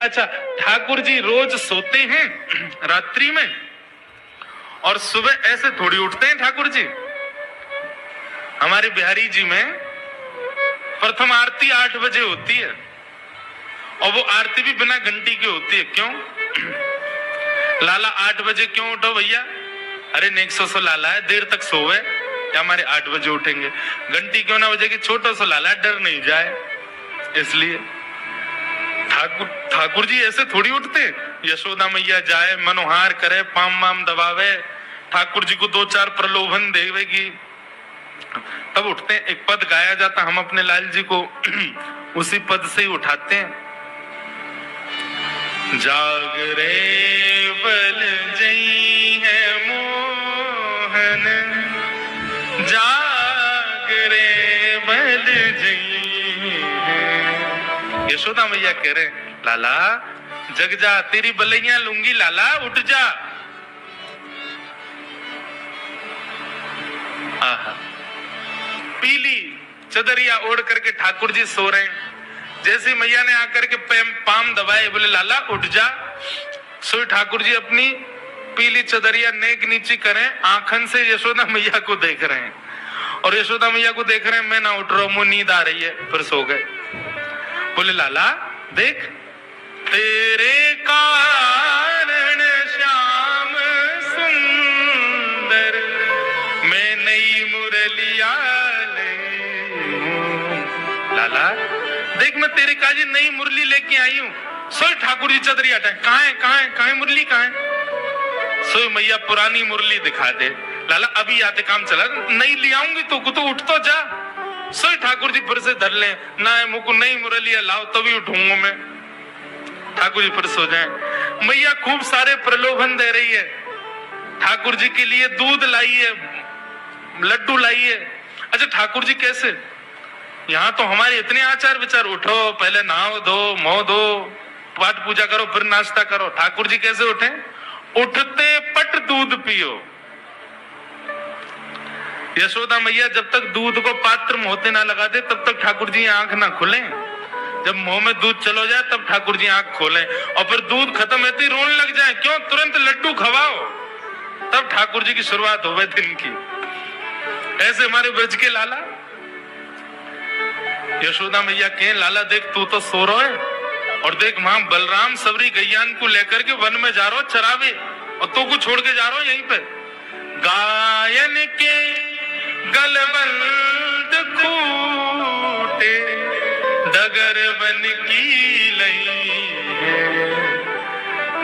अच्छा, ठाकुर जी रोज सोते हैं रात्रि में और सुबह ऐसे थोड़ी उठते हैं ठाकुर जी। हमारे बिहारी जी में प्रथम आरती 8 बजे होती है और वो आरती भी बिना घंटी की होती है। क्यों? लाला 8 बजे क्यों उठो भैया? अरे नेक्सो सो लाला है, देर तक सोवे या हमारे 8 बजे उठेंगे, घंटी क्यों ना बजेगी, छोटो सो लाला डर नहीं जाए इसलिए। ठाकुर जी ऐसे थोड़ी उठते। यशोदा मैया जाए मनोहार करे, पाम माम दबावे, ठाकुर जी को 2-4 प्रलोभन देवेगी तब उठते हैं। एक पद गाया जाता, हम अपने लाल जी को उसी पद से ही उठाते हैं। जागरे बल जई है मोहन, जागरे बल जई है। यशोदा मैया कह रहे लाला जग जा, तेरी बलैया लूंगी लाला, उठ जा। आहा, पीली चदरिया ओढ़ करके ठाकुर जी सो रहे हैं। जैसे मैया ने आकर के पाम दबाए, बोले लाला उठ जा। सो ठाकुर जी अपनी पीली चदरिया नेक नीची करें, आंखन से यशोदा मैया को देख रहे हैं और यशोदा मैया को देख रहे हैं, मैं ना उठ रहा हूं, मुझे नींद आ रही है, फिर सो गए। बोले लाला देख, तेरे कारण श्याम सुंदर मैं नई मुरलिया ले। लाला देख, मैं तेरे काजी नई मुरली लेके आई हूं। सोई ठाकुर जी चदरी हटाए, कहाँ है मुरली, कहाँ है? सोई मैया पुरानी मुरली दिखा दे। लाला अभी आते काम चला, नई ले आऊंगी तो उठ तो जा। सोई ठाकुर जी फिर से धर ले, ना मुझको नई मुरलिया लाओ तभी उठूंगा मैं। ठाकुर जी फिर सो जाए। मैया खूब सारे प्रलोभन दे रही है, ठाकुर जी के लिए दूध लाई है, लड्डू लाई है। अच्छा ठाकुर जी कैसे? यहाँ तो हमारे इतने आचार विचार, उठो पहले नहाओ धो मुंह धो, पाठ पूजा करो, फिर नाश्ता करो। ठाकुर जी कैसे उठे? उठते पट दूध पियो। यशोदा मैया जब तक दूध को पात्र में होते ना लगा दे तब तक ठाकुर जी आंख ना खुले। जब मुंह में दूध चलो जाए तब ठाकुर जी आंख खोले और फिर दूध खत्म होते ही रोने लग जाए। क्यों? तुरंत लड्डू खवाओ, तब ठाकुर जी की शुरुआत हो गई दिन की। ऐसे हमारे ब्रज के लाला। यशोदा मैया कहे लाला देख, तू तो सो रहा है और देख मां बलराम सबरी गैयान को लेकर के वन में जा रहा हो चरावे और तू को छोड़ के जा रहा हो यहीं पे। गायन के गलबंद खूटे डगर बन की लई।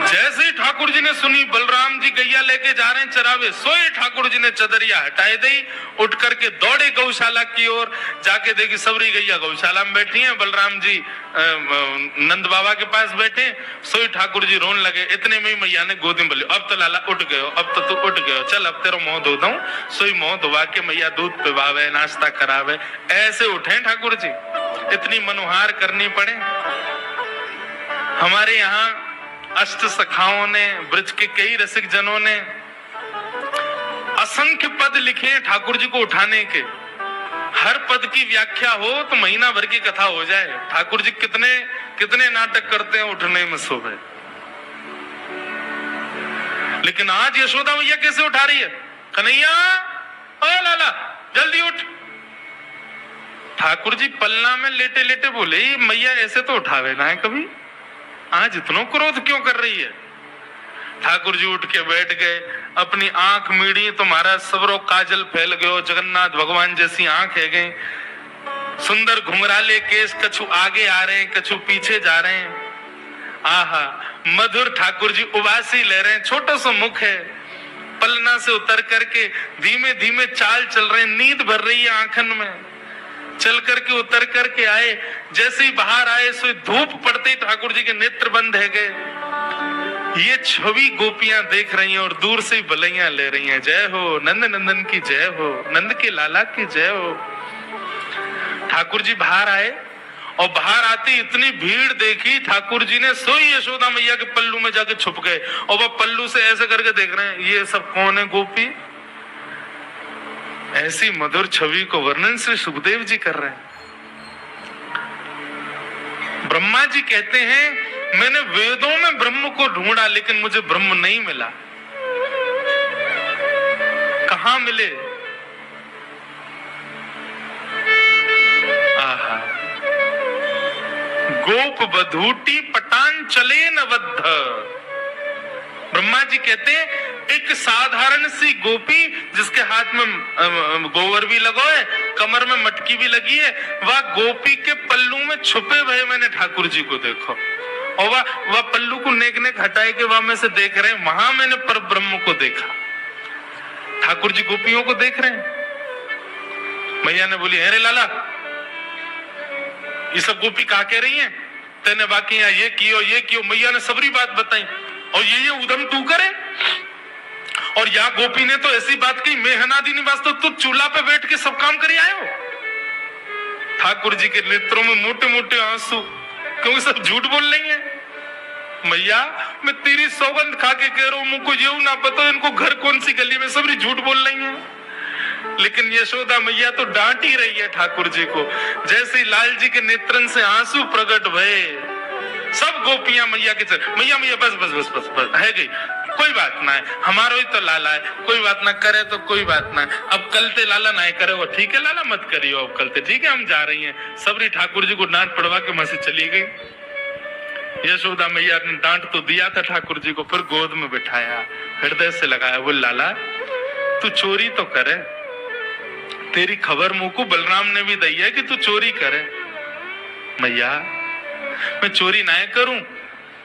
जैसे ठाकुर जी ने सुनी बलराम जी गैया लेके जा रहे हैं चरावे, सोए ठाकुर जी ने चदरिया हटाए दी, उठ करके दौड़े गौशाला की ओर। जाके देखी सबरी गैया गौशाला में बैठी हैं, बलराम जी नंद बाबा के पास बैठे। सोए ठाकुर जी रोने लगे। इतने में ही मैया ने गोदी में बोली, अब तो लाला उठ गयो, अब तो तू उठ गयो, चल अब तेरा मुंह धो दूं। सोई मुंह धोवा के मैया दूध पिवावे, नाश्ता करावे। ऐसे उठे ठाकुर जी, इतनी मनोहार करनी पड़े। हमारे यहाँ अष्ट सखाओं ने, ब्रज के कई रसिक जनों ने असंख्य पद लिखे हैं ठाकुर जी को उठाने के। हर पद की व्याख्या हो तो महीना भर की कथा हो जाए। ठाकुर जी कितने कितने नाटक करते हैं उठने में सुबह। लेकिन आज यशोदा मैया कैसे उठा रही है? कन्हैया ओ लाला जल्दी उठ। ठाकुर जी पलना में लेटे लेटे बोले, मैया ऐसे तो उठावे ना है कभी, आज इतना क्रोध क्यों कर रही है? ठाकुर जी उठ के बैठ गए, अपनी आंख मीड़ी तो महाराज सबरो काजल फैल गयो, जगन्नाथ भगवान जैसी आंख है गई। सुंदर घुंघराले केस कछु आगे आ रहे हैं, कछु पीछे जा रहे हैं। आहा, मधुर ठाकुर जी उबासी ले रहे हैं, छोटा सा मुख है। पलना से उतर करके धीमे धीमे चाल चल रहे हैं, नींद भर रही है आंखन में। चल करके उतर करके आए, जैसे ही बाहर आए सो धूप पड़ते ही ठाकुर जी के नेत्र बंद है गए। ये छवि गोपियां देख रही हैं और दूर से ही बलैया ले रही हैं। जय हो नंद नंदन की जय हो, नंद के लाला की जय हो। ठाकुर जी बाहर आए और बाहर आते इतनी भीड़ देखी, ठाकुर जी ने सोई यशोदा मैया के पल्लू में जाके छुप गए और वह पल्लू से ऐसे करके देख रहे हैं, ये सब कौन है गोपी? ऐसी मधुर छवि को वर्णन श्री सुखदेव जी कर रहे हैं। ब्रह्मा जी कहते हैं मैंने वेदों में ब्रह्म को ढूंढा लेकिन मुझे ब्रह्म नहीं मिला। कहां मिले? आहा, गोप बधूटी पटान चले न बद्ध। ब्रह्मा जी कहते हैं एक साधारण सी गोपी जिसके हाथ में गोबर भी लगा है, कमर में मटकी भी लगी है, वह गोपी के पल्लू में छुपे हुए मैंने ठाकुर जी को देखो, और वह पल्लू को नेक नेक हटाए के वहां में से देख रहे हैं, वहां मैंने पर ब्रह्म को देखा। ठाकुर जी गोपियों को देख रहे हैं। मैया ने बोली, अरे लाला ये सब गोपी कहा कह रही हैं, तेने बाकी यहाँ ये कियो। मैया ने सबरी बात बताई, और ये उधम तू करे। और या गोपी ने तो ऐसी बात कही, मैं हनादि निवास तो तू चूल्हा पे बैठ के सब काम करी आयो। ठाकुर जी के नेत्रों में मोटे मोटे आंसू, क्योंकि सब झूठ बोल रही है। मैया मैं तेरी सौगंध खा के कह रहा हूं, मुझको ये ना पता इनको घर कौन सी गली में, सबरी झूठ बोल रही है। लेकिन यशोदा मैया तो डांट ही रही है ठाकुर जी को। जैसे लाल जी के नेत्रन से आंसू प्रकट भये, सब गोपियां मैया के चल, मैया बस बस बस बस बस है गई, कोई बात ना है, हमारो ही तो लाला है, कोई बात ना करे तो कोई बात ना है। अब कल ते लाला ना करे वो ठीक है, लाला मत करियो अब कल ते, ठीक है हम जा रही हैं। सबरी ठाकुर जी को डांट पड़वा के वहां से चली गई। यशोदा मैया ने डांट तो दिया था ठाकुर जी को, फिर गोद में बिठाया, हृदय से लगाया, बोल लाला तू चोरी तो करे, तेरी खबर मुंह को बलराम ने भी दी है कि तू चोरी करे। मैया मैं चोरी ना करूं,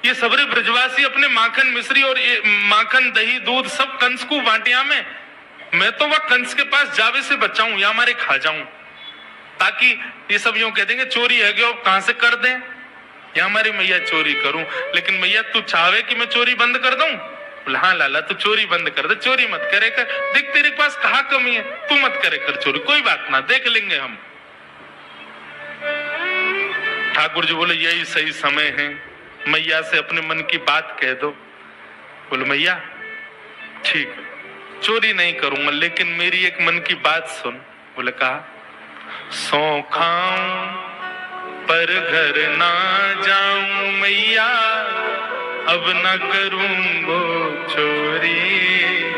ये सबरे ब्रजवासी अपने माखन मिश्री और ये माखन दही दूध सब कंस को बांटिया में, मैं तो वह कंस के पास जावे से बचाऊं या हमारे खा जाऊं, ताकि ये सब यूं कह देंगे चोरी है क्यों, कहां से कर दें, या हमारी मैया चोरी करूं। लेकिन मैया तू चाहे कि मैं चोरी बंद कर दूं? हाँ लाला तू चोरी बंद कर दे, चोरी मत करे कर, देख तेरे पास कहाँ कमी है, तू मत करे कर चोरी, कोई बात ना देख लेंगे हम। ठाकुर जी बोले यही सही समय है, मैया से अपने मन की बात कह दो। बोले मैया ठीक चोरी नहीं करूंगा, लेकिन मेरी एक मन की बात सुन। बोले कहा, सौ खाऊं पर घर ना जाऊं मैया, अब न करूंगो चोरी।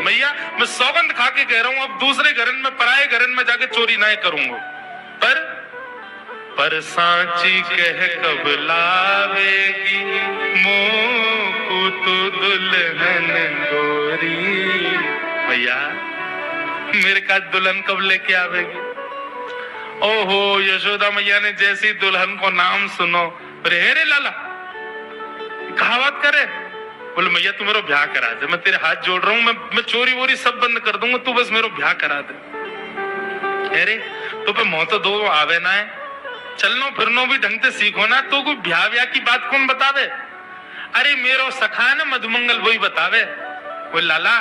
मैया मैं सौगंध खा के कह रहा हूं, अब दूसरे घरन में पराए घरन में जाके चोरी ना करूंगा। पर सांची कह कब लावेगी मोह तो दुल्हन गोरी। भैया मेरे का दुल्हन कब लेके आवेगी? ओहो यशोदा मैया ने जैसी दुल्हन को नाम सुनो, रे लाला कहावत करे। बोले मैया तू मेरा ब्याह करा दे, मैं तेरे हाथ जोड़ रहा हूं, मैं चोरी वोरी सब बंद कर दूंगा, तू बस मेरा ब्याह करा दे। अरे तो पे मोह तो दो आवे ना है, चलनो फिरनो भी ढंग से सीखो ना, तो कोई ब्याह व्याह की बात कौन बतावे? अरे मेरो सखा है ना मधुमंगल, वही बतावे। बोले लाला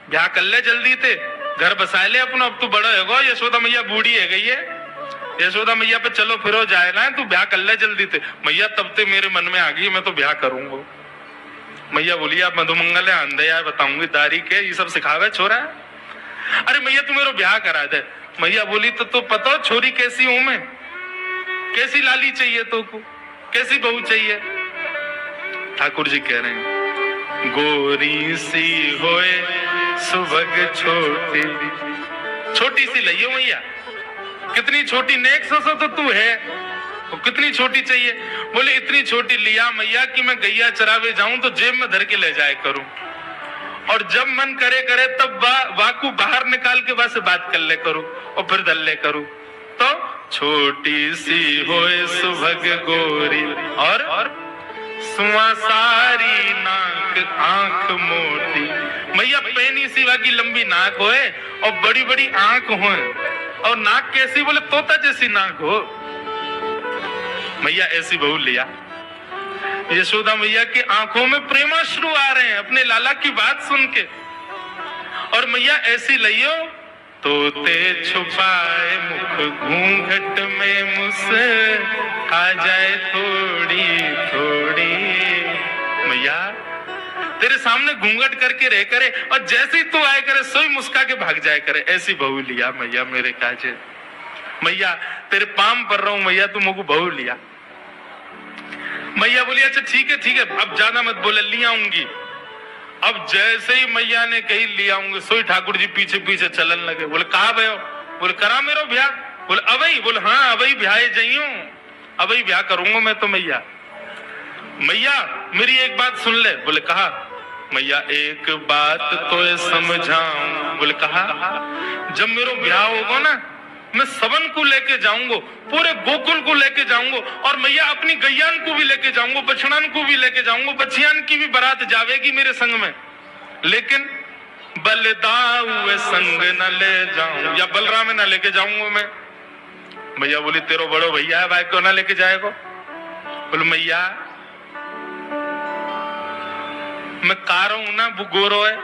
ब्याह कर ले जल्दी ते, घर बसा ले अपना, अब तू बड़ा है, यशोदा मैया बूढ़ी है गई है, यशोदा मैया पे चलो फिरो जाए ना, तू ब्याह कर ले जल्दी थे। मैया तब ते मेरे मन में आ गई मैं तो ब्याह करूंगा। मैया बोली आप मधुमंगल है अंधे यार, बताऊंगी तारीख है, ये सब सिखावे छोरा है। अरे मैया तू मेरा ब्याह करा दे। मैया बोली तो पता छोरी कैसी हूं मैं, कैसी लाली चाहिए तो को, कैसी बहू चाहिए? ठाकुर जी कह रहे हैं गोरी सी होए सुभग छोटी, छोटी सी लइयो मैया, कितनी छोटी, नेक सो तो तू है, तो कितनी छोटी चाहिए? बोले इतनी छोटी लिया मैया कि मैं गैया चरावे जाऊं तो जेब में धर के ले जाए करूं, और जब मन करे करे तब वाकू बाहर निकाल के वहां से बात कर ले करूं और फिर धर ले करूं। तो छोटी सी होए सुभग गोरी और सुआ सारी नाक आंख मोटी। मैया पैनी सी वाकी लंबी नाक होए और बड़ी बड़ी आंख होए, और नाक कैसी? बोले तोता जैसी नाक हो। मैया ऐसी बहू लिया। यशोदा मैया की आंखों में प्रेमाश्रु आ रहे हैं अपने लाला की बात सुन के, और मैया ऐसी लियो तोते छुपाए मुख घूंघट में मुस्का जाए थोड़ी थोड़ी। मैया तेरे सामने घूंघट करके रह करे और जैसे ही तू आए करे सोई मुस्का के भाग जाए करे, ऐसी बहू लिया मैया मेरे काजे। मैया तेरे पाम पर रहा हूं मैया, तू मुझको बहू लिया। मैया बोली अच्छा ठीक है, अब ज्यादा मत बोले, ले आऊंगी। अब जैसे ही मैया ने कही ले आऊंगी, सोई ठाकुर जी पीछे पीछे चलन लगे। बोले कहा भयो? बोले करा मेरो ब्याह। बोले अबई? बोले हाँ अबई ब्याह जाइयो, अबई ब्याह करूंगा मैं तो मैया। मैया मेरी एक बात सुन ले। बोले कहा? मैया एक बात तो समझाऊं। बोले कहा? जब मेरो ब्याह होगा ना, मैं सबन को लेके जाऊंगा, पूरे गोकुल को लेके जाऊंगा, और मैया अपनी गैयान को भी लेके जाऊंगा, बछड़ान को भी लेके जाऊंगा, बछियान की भी बारात जावेगी मेरे संग में, लेकिन बलदाऊ संग न ले जाऊं, या बलराम न लेके जाऊंगा मैं। मैया बोली तेरो बड़ो भैया है भाई, क्यों ना लेके जाएगा? बोले मैया मैं कारो हूं ना, वो गोरो है,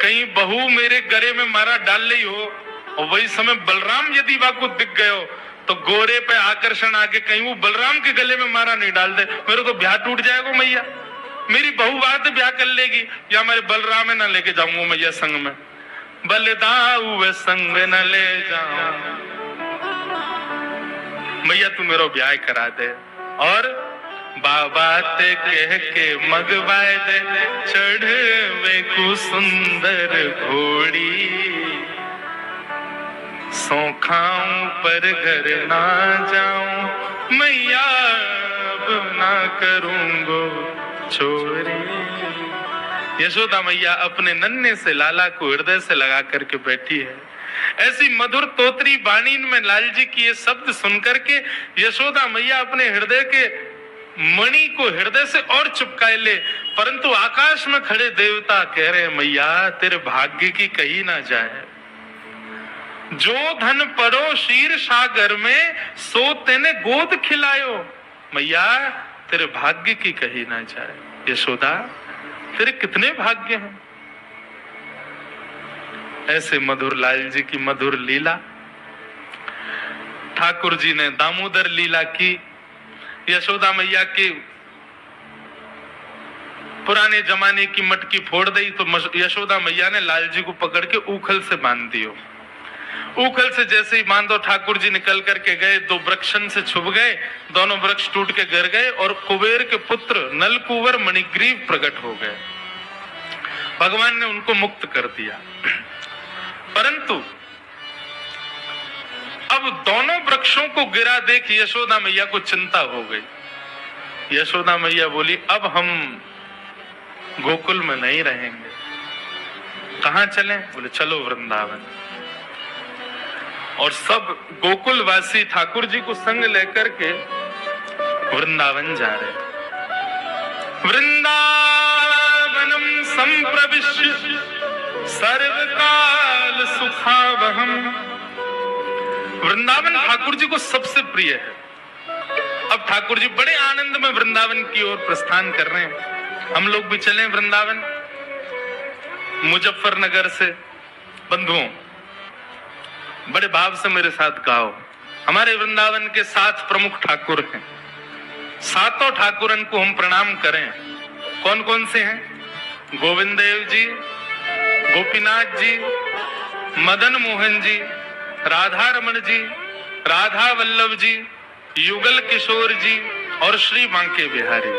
कहीं बहू मेरे गले में मारा डाल ली हो, और वही समय बलराम यदि को दिख गए हो तो गोरे पे आकर्षण आके कहीं वो बलराम के गले में मारा नहीं डाल दे, मेरे तो ब्याह टूट जाएगा मैया। मेरी बहू बात ब्याह कर लेगी, या मेरे बलराम न लेके जाऊंगा मैया संग में, बलदाऊ संग न ले जाऊं। मैया तू मेरा ब्याह करा दे, और बाबा ते कह के मगवाए दे, चढ़वे को सुंदर घोड़ी, सो खाऊं पर घर ना जाऊं, मैया अब ना करूंगो चोरी। यशोदा मैया अपने नन्हे से लाला को हृदय से लगा करके बैठी है। ऐसी मधुर तोतरी बाणी में लाल जी की ये शब्द सुनकर के यशोदा मैया अपने हृदय के मणि को हृदय से और चिपकाए ले, परंतु आकाश में खड़े देवता कह रहे मैया तेरे भाग्य की कही ना जाए, जो धन परो शीर सागर में सो तेने गोद खिलायो, मैया तेरे भाग्य की कही ना जाए। यशोदा तेरे कितने भाग्य हैं। ऐसे मधुर लाल जी की मधुर लीला। ठाकुर जी ने दामोदर लीला की। यशोदा मैया के पुराने जमाने की मटकी फोड़ दी तो यशोदा मैया ने लाल जी को पकड़ के ऊखल से बांध दियो। ऊखल से जैसे ही बांधो ठाकुर जी निकल करके गए, दो वृक्षन से छुप गए, दोनों वृक्ष टूट के गिर गए और कुबेर के पुत्र नलकुवर मणिग्रीव प्रकट हो गए। भगवान ने उनको मुक्त कर दिया। परंतु अब दोनों वृक्षों को गिरा देख यशोदा मैया को चिंता हो गई। यशोदा मैया बोली अब हम गोकुल में नहीं रहेंगे, कहां चलें? बोले चलो वृंदावन। और सब गोकुल वासी ठाकुर जी को संग लेकर के वृंदावन जा रहे। वृंदावनम संप्रविश्य सर्वकाल सुखावहम। वृंदावन ठाकुर जी को सबसे प्रिय है। अब ठाकुर जी बड़े आनंद में वृंदावन की ओर प्रस्थान कर रहे हैं। हम लोग भी चलें वृंदावन। मुजफ्फरनगर से बंधुओं बड़े भाव से मेरे साथ गाओ। हमारे वृंदावन के 7 प्रमुख ठाकुर हैं। 7 ठाकुरन को हम प्रणाम करें। कौन कौन से हैं? गोविंद देव जी, गोपीनाथ जी, मदन मोहन जी, राधा रमन जी, राधा वल्लभ जी, युगल किशोर जी और श्री बांके बिहारी।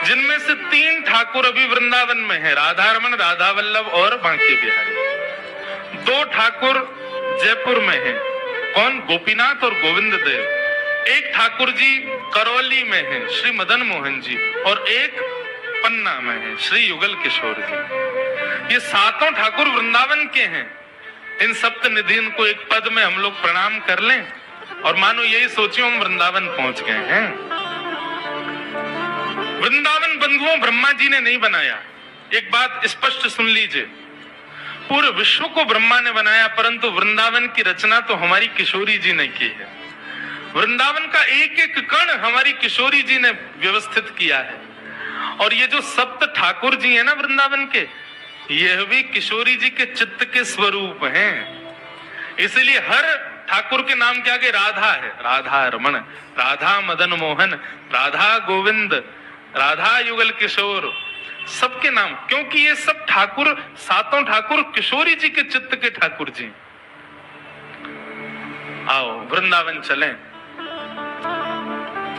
जिनमें से 3 ठाकुर अभी वृंदावन में हैं, राधा रमन, राधा वल्लभ और बांके बिहारी। 2 ठाकुर जयपुर में हैं। कौन? गोपीनाथ और गोविंद देव। 1 ठाकुर जी करौली में हैं, श्री मदन मोहन जी, और 1 पन्ना में है, श्री युगल किशोर जी। ये 7 ठाकुर वृंदावन के हैं। इन सप्तनिधिन को एक पद में हम लोग प्रणाम कर लें और मानो यही सोचियो हम वृंदावन पहुंच गए हैं। वृंदावन बंधुओं ब्रह्मा जी ने नहीं बनाया। एक बात स्पष्ट सुन लीजिए, पूरे विश्व को ब्रह्मा ने बनाया, परंतु वृंदावन की रचना तो हमारी किशोरी जी ने की है। वृंदावन का एक एक कण हमारी किशोरी जी ने व्यवस्थित किया है। और ये जो 7 ठाकुर जी हैं ना वृंदावन के, यह भी किशोरी जी के चित्त के स्वरूप हैं। इसलिए हर ठाकुर के नाम के आगे राधा है। राधा रमन, राधा मदन मोहन, राधा गोविंद, राधा युगल किशोर, सबके नाम, क्योंकि ये सब ठाकुर 7 ठाकुर किशोरी जी के चित्त के ठाकुर जी। आओ वृंदावन चलें।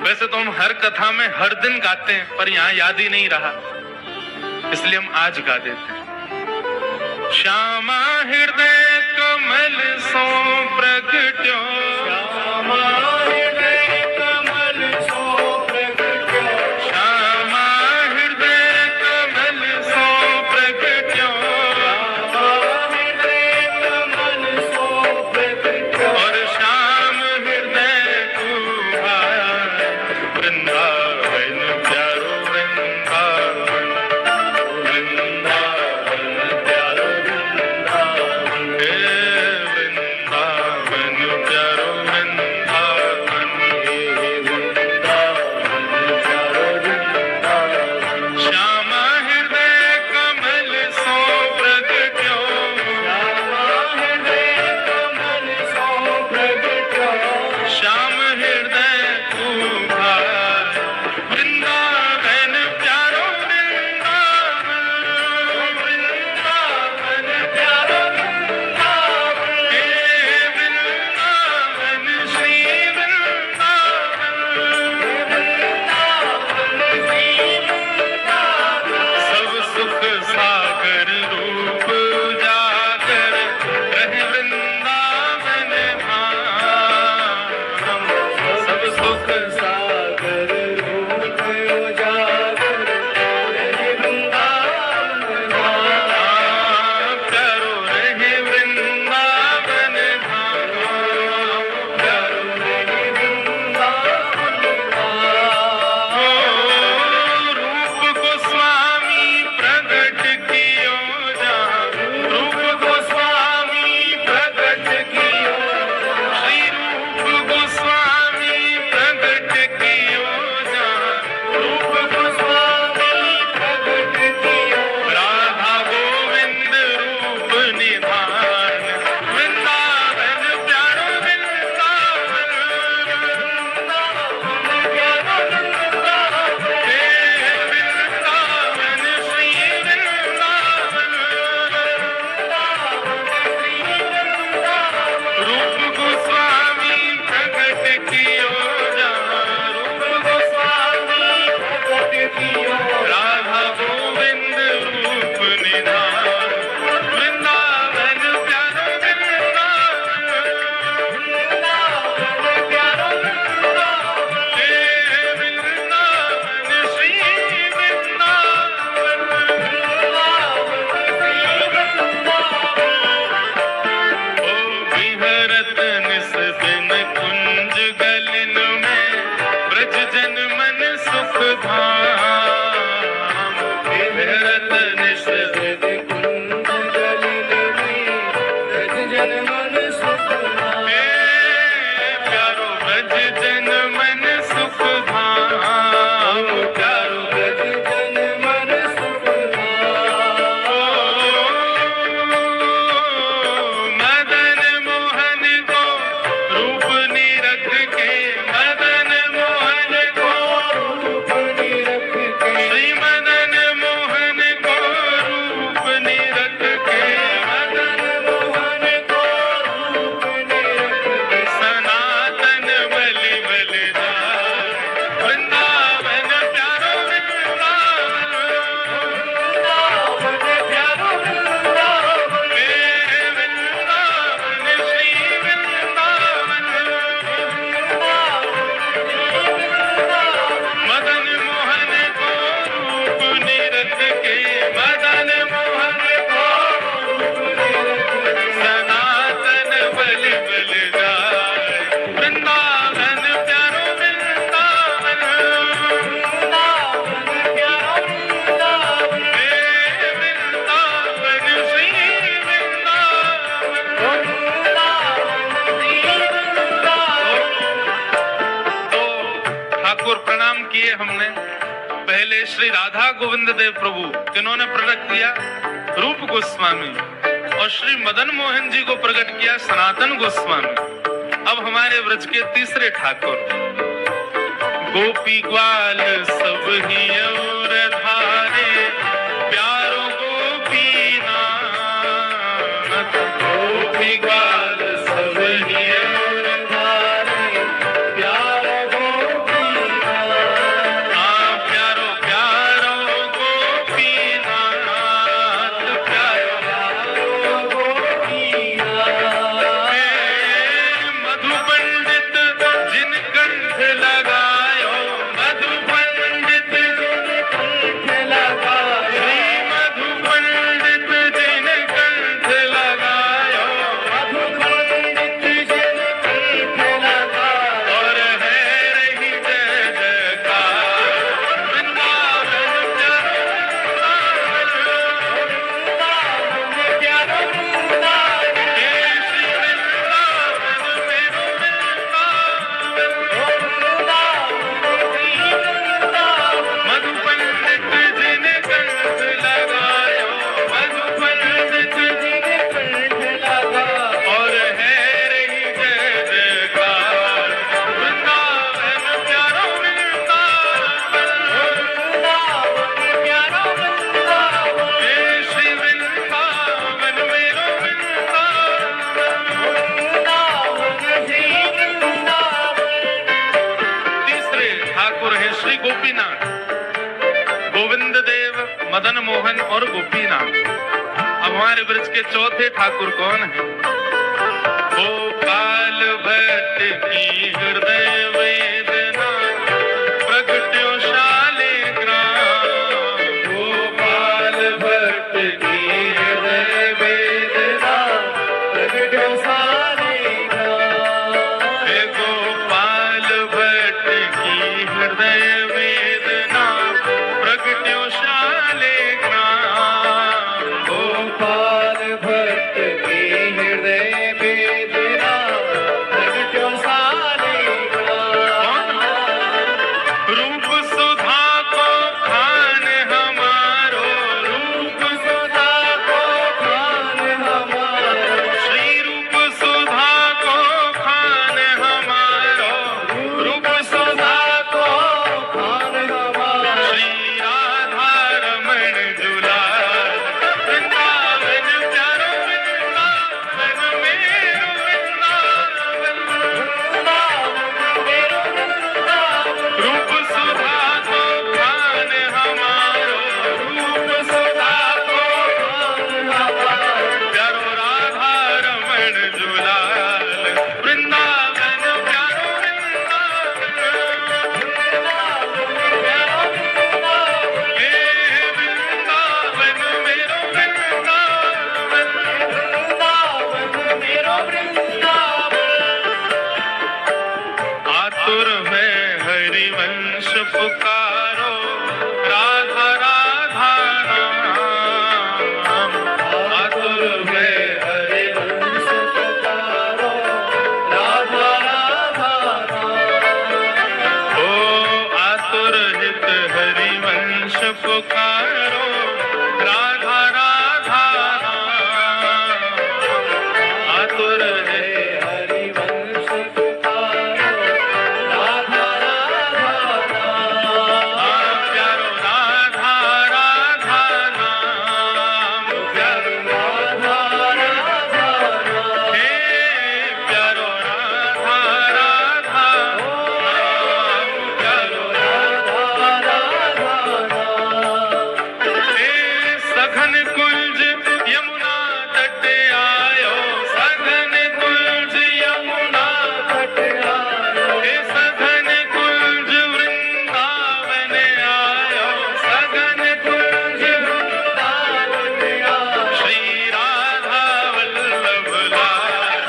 वैसे तो हम हर कथा में हर दिन गाते हैं, पर यहाँ याद ही नहीं रहा, इसलिए हम आज गा देते हैं। श्यामा हृदय कमल सो प्रगट्यो, श्यामा हृदय कमल सो प्रगट्यो, श्यामा हृदय कमल सो प्रगट्यो, श्यामा हृदय कमल सो प्रगट्यो, और श्याम हृदय तुम्हारा वृंदावन प्यारो वृंदावन, वृंदावन प्यारो वृंदावन, वृंदावन प्यारो वृंदावन, वृंदावन प्यारो वृंदावन। श्यामा हृदय कमल सो प्रगट्यो, श्यामा हृदय कमल सो प्रगट्यो, श्याम हृदय तुम्हारा वृंदावन प्यारो वृंदावन, वृंदावन प्यारो वृंदावन, हे वृंदावन श्री वृंदावन, वृंदावन श्री वृंदावन। सब सुख सागर रूप उजागर रहे वृंदावन धाम, सब सुख सागर रूप उजागर रहे वृंदावन धाम, प्यारो रहे वृंदावन धाम, प्यारो रहे वृंदावन धाम। रूप गोस्वामी प्रगट कियो जहाँ, रूप गोस्वामी प्रगट कियो, श्री रूप गोस्वामी प्रगट कियो जहाँ, रूप गोस्वामी प्रगट कियो, राधा गोविंद रूप निधान, वृंदावन प्यारो वृंदावन, वृंदावन प्यारो वृंदावन, हे वृंदावन श्री वृंदावन, वृंदावन श्री वृंदावन। रूप गोस्वामी प्रगट कियो जहाँ, रूप गोस्वामी प्रगट कियो, राधा गोविंद रूप निधान, वृंदावन प्यारो वृंदावन, वृंदावन प्यारो वृंदावन, हे वृंदावन श्री वृंदावन, वृंदावन श्री वृंदावन। ओ विहरत निस दिन कुंज गलिन में, ब्रज जन मन सुख धाम, विहरत निस दिन कुंज गलिन में, ब्रज जन मन सुख धाम, हे प्यारो ब्रज जन मन सुख धाम, प्यारो ब्रज जन मन सुख धाम। मदन मोहन को रूप निरख के, मदन मोहन को रूप निरख के, श्री मदन मोहन को रूप निरख के, मदन मोहन को रूप निरख के, सनातन बलि बलिदान, वृंदावन प्यारो वृंदावन, वृंदावन प्यारो वृंदावन, हे वृंदावन श्री वृंदावन, वृंदावन। मदन मोहन को रूप निरख के, मदन मोहन को रूप निरख के, सनातन बलि बलिदान, वृंदावन प्यारो वृंदावन, वृंदावन प्यारो वृंदावन, हे वृंदावन श्री वृंदावन, वृंदावन श्री वृंदावन। तो ठाकुर प्रणाम किए हमने। पहले श्री राधा गोविंद देव प्रभु किन्होंने प्रकट किया, रूप गोस्वामी, और श्री मदन मोहन जी को प्रकट किया सनातन गोस्वामी। अब हमारे व्रज के तीसरे ठाकुर, गोपी ग्वाल सब ही और धारे, प्यारो गोपी नाथ, गोपी ग्वाल सब ही और धारे, प्यारो गोपी मदन मोहन और गोपीनाथ। अब हमारे ब्रज के चौथे ठाकुर कौन है? गोपाल भट्ट की हृदय वेदना प्रगट्यो शालिग्राम। गोपाल भट्ट की हृदय वेदना प्रगट्यो शालिग्राम। हे गोपाल भट्ट की हृदय वेदना प्रगट्यो शालिग्राम। गोपाल भट्ट की हृदय वेदना प्रगट्यो शालिग्राम। रूप सुधा को खान हमारो, रूप सुधा को खान हमारो। श्री रूप सुधा को खान हमारो। रूप सुधा को खान हमारो। श्री राधा रमण जुलाल वृंदावन प्यारो वृंदावन मेरो वृंदावन। रूप सुधा को खान हमारो, रूप सुधा को खान हमारो। प्यारो राधा रमण जुलाल वृंदावन प्यारो वृंदावन। हे वृंदावन मेरो वृंदावन। आतुर में हरिवंश पुकारो, राधा राधा नाम। आतुर में हरिवंश पुकारो, राधा राधा नाम। ओ आतुर हित हरिवंश पुकारो, राधा राधा नाम। आतुर है हरिवंश पुकारो, राधा राधा नाम। प्यारो राधा राधा नाम। प्यारो राधा राधा नाम। हे प्यारो राधा राधा नाम। प्यारो राधा राधा नाम। हे सघन कुंज यमुना तट आयो, सघन कुंज यमुना तट आयो। हे सघन कुंज वृंदावन आयो, सघन कुंज वृंदावन आयो। श्री राधा वल्लभ लाल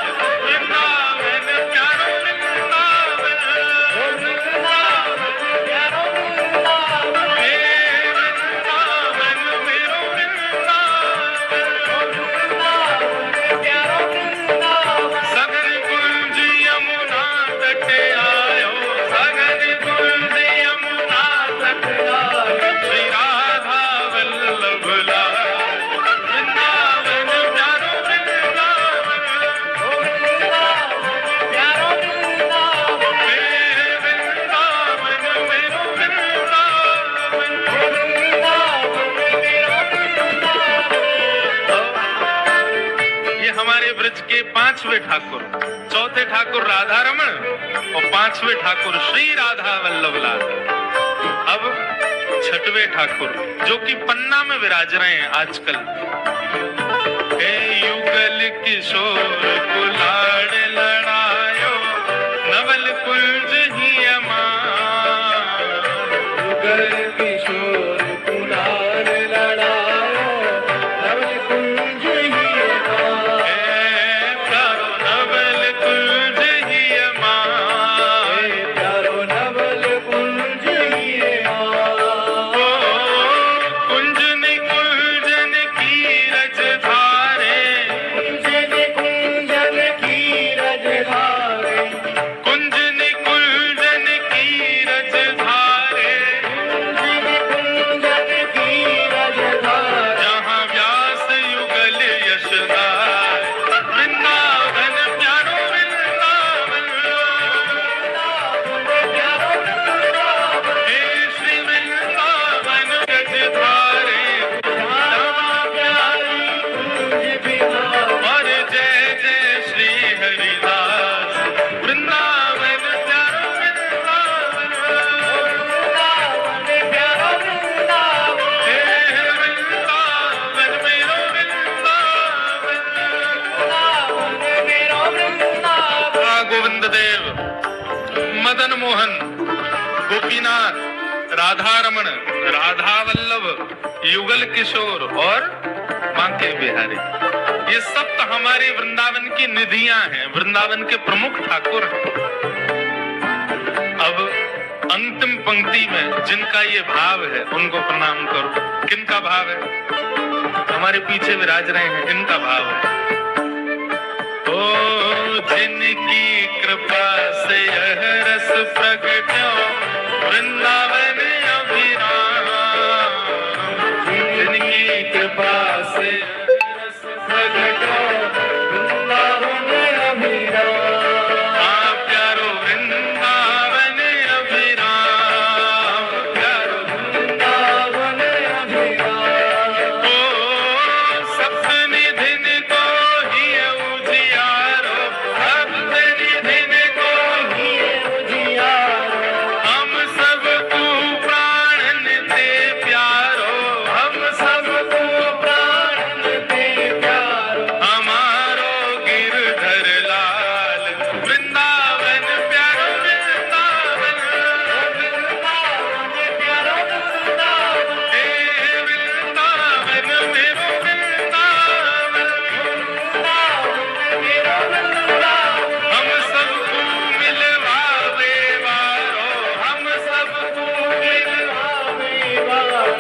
वृंदावन प्यारो वृंदावन। प्यारो वृंदावन। हे वृंदावन मेरो वृंदावन। प्यारो वृंदावन। सघन कुंज यमुना तट आयो, सघन कुंज यमुना तट आयो। श्री राधा वल्लभ लाल वृंदावन प्यारो वृंदावन। प्यारो वृंदावन। हे वृंदावन मेरो वृंदावन। ये हमारे ब्रज के पांचवें ठाकुर, चौथे ठाकुर राधा रमण और पांचवें ठाकुर श्री राधा वल्लभ लाल। अब छठवें ठाकुर जो कि पन्ना में विराज रहे हैं आजकल। हे युगल किशोर कुलाड़ लड़ायो, नवल कुंज ही अमार। युगल किशोर कुलार लड़ायो, नवल कुंज ही अमार। हे प्यारो नवल कुंज ही अमार। प्यारो नवल कुंज ही अमार। ओ कुंजन कुंजन की रज धारे, कुंजन कुंजन की रज राधा रमण, राधा वल्लभ, युगल किशोर और बांके बिहारी, ये सब तो हमारे वृंदावन की निधियां हैं, वृंदावन के प्रमुख ठाकुर हैं। अब अंतिम पंक्ति में जिनका ये भाव है उनको प्रणाम करो। किनका भाव है? हमारे पीछे विराज रहे हैं, इनका भाव है। ओ जिनकी कृपा से यह रस प्रगट्यो वृंदावन अभिराम, जिनकी कृपा से रस प्रगट्यो वृंदावन अभिराम। आप प्यारो वृंदावन अभिराम, प्यारो वृंदावन अभिराम। ओ सप्तनिधिन को ही उजियारो, सप्तनिधिन को ही उजियारो। हम सबको प्राणन दे प्यारो, हम सबको प्राण दे प्यारो। हमारो गिरधर लाल वृंदावन प्यारो वृंदावन, वृंदावन प्यारो वृंदावन। हे वृंदावन मेरो वृंदावन, वृंदावन मेरो वृंदावन। हम सबको मिलवावे वारो, हम सबको मिलवावे वारो।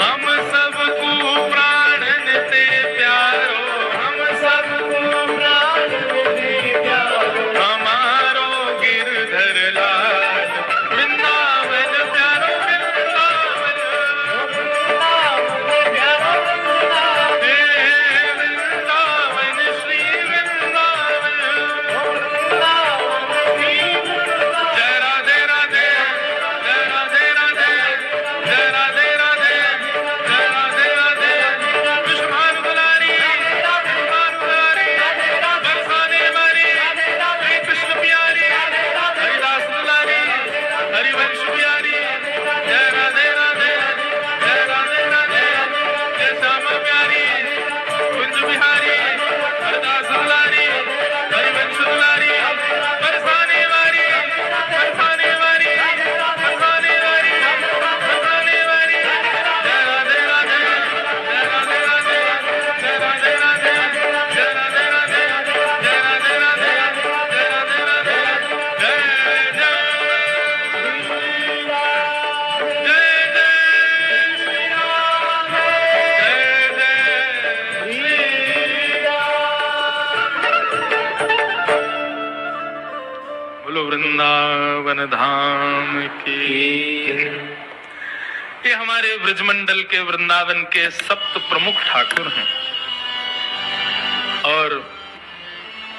हम सबको प्राणन दे प्यारो, हम सबको प्राण दे प्यारो। हमारो गिरधर लाल वृंदावन प्यारो वृंदावन, वृंदावन प्यारो वृंदावन। हे वृंदावन श्री वृंदावन। वृंदावन श्री वृंदावन। जय राधे राधे, जय राधे राधे, जय राधे राधे, जय राधे राधे। विश्वभानु दुलारी, विश्वभानु दुलारी, बरसाने वाली, हरे कृष्ण प्यारी, हरिदास दुलारी, हरिवंश प्यारी। जय राधे राधे, जय राधे राधे, जय श्यामा प्यारी, कुंज बिहारी, हरिदास दुलारी, हरिवंश दुलारी, बरसाने वाली, बरसाने वाली, बरसाने वाली, बरसाने वाली। जय राधे राधे, जय राधे राधे, जय राधे राधे, जय राधे राधे, जय राधे राधे, जय राधे राधे, जय जय जय जय जय जय। बोलो वृंदावन धाम की। ये हमारे ब्रजमंडल के वृंदावन के सप्त प्रमुख ठाकुर हैं और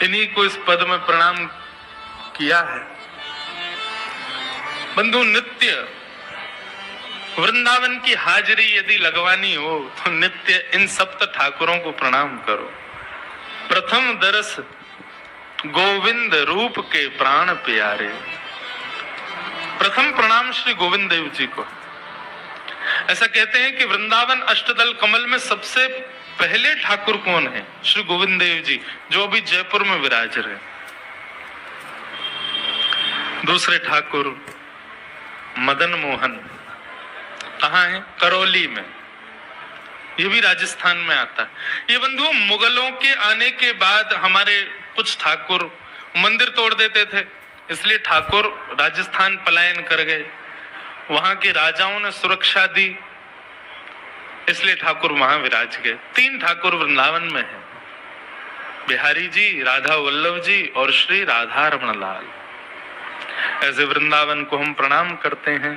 इन्हीं को इस पद में प्रणाम किया है। बंधु, नित्य वृंदावन की हाजिरी यदि लगवानी हो तो नित्य इन सप्त ठाकुरों को प्रणाम करो। प्रथम दरस गोविंद रूप के प्राण प्यारे। प्रथम प्रणाम श्री गोविंद देव जी को। ऐसा कहते हैं कि वृंदावन अष्टदल कमल में सबसे पहले ठाकुर कौन है? श्री गोविंद देव जी, जो अभी जयपुर में विराज रहे। दूसरे ठाकुर मदन मोहन कहाँ है? करौली में, ये भी राजस्थान में आता है। ये बंधुओं, मुगलों के आने के बाद हमारे कुछ ठाकुर मंदिर तोड़ देते थे, इसलिए ठाकुर राजस्थान पलायन कर गए। वहां के राजाओं ने सुरक्षा दी, इसलिए ठाकुर वहां विराज गए। 3 ठाकुर वृंदावन में हैं, बिहारी जी, राधा वल्लभ जी और श्री राधा रमण लाल। ऐसे वृंदावन को हम प्रणाम करते हैं।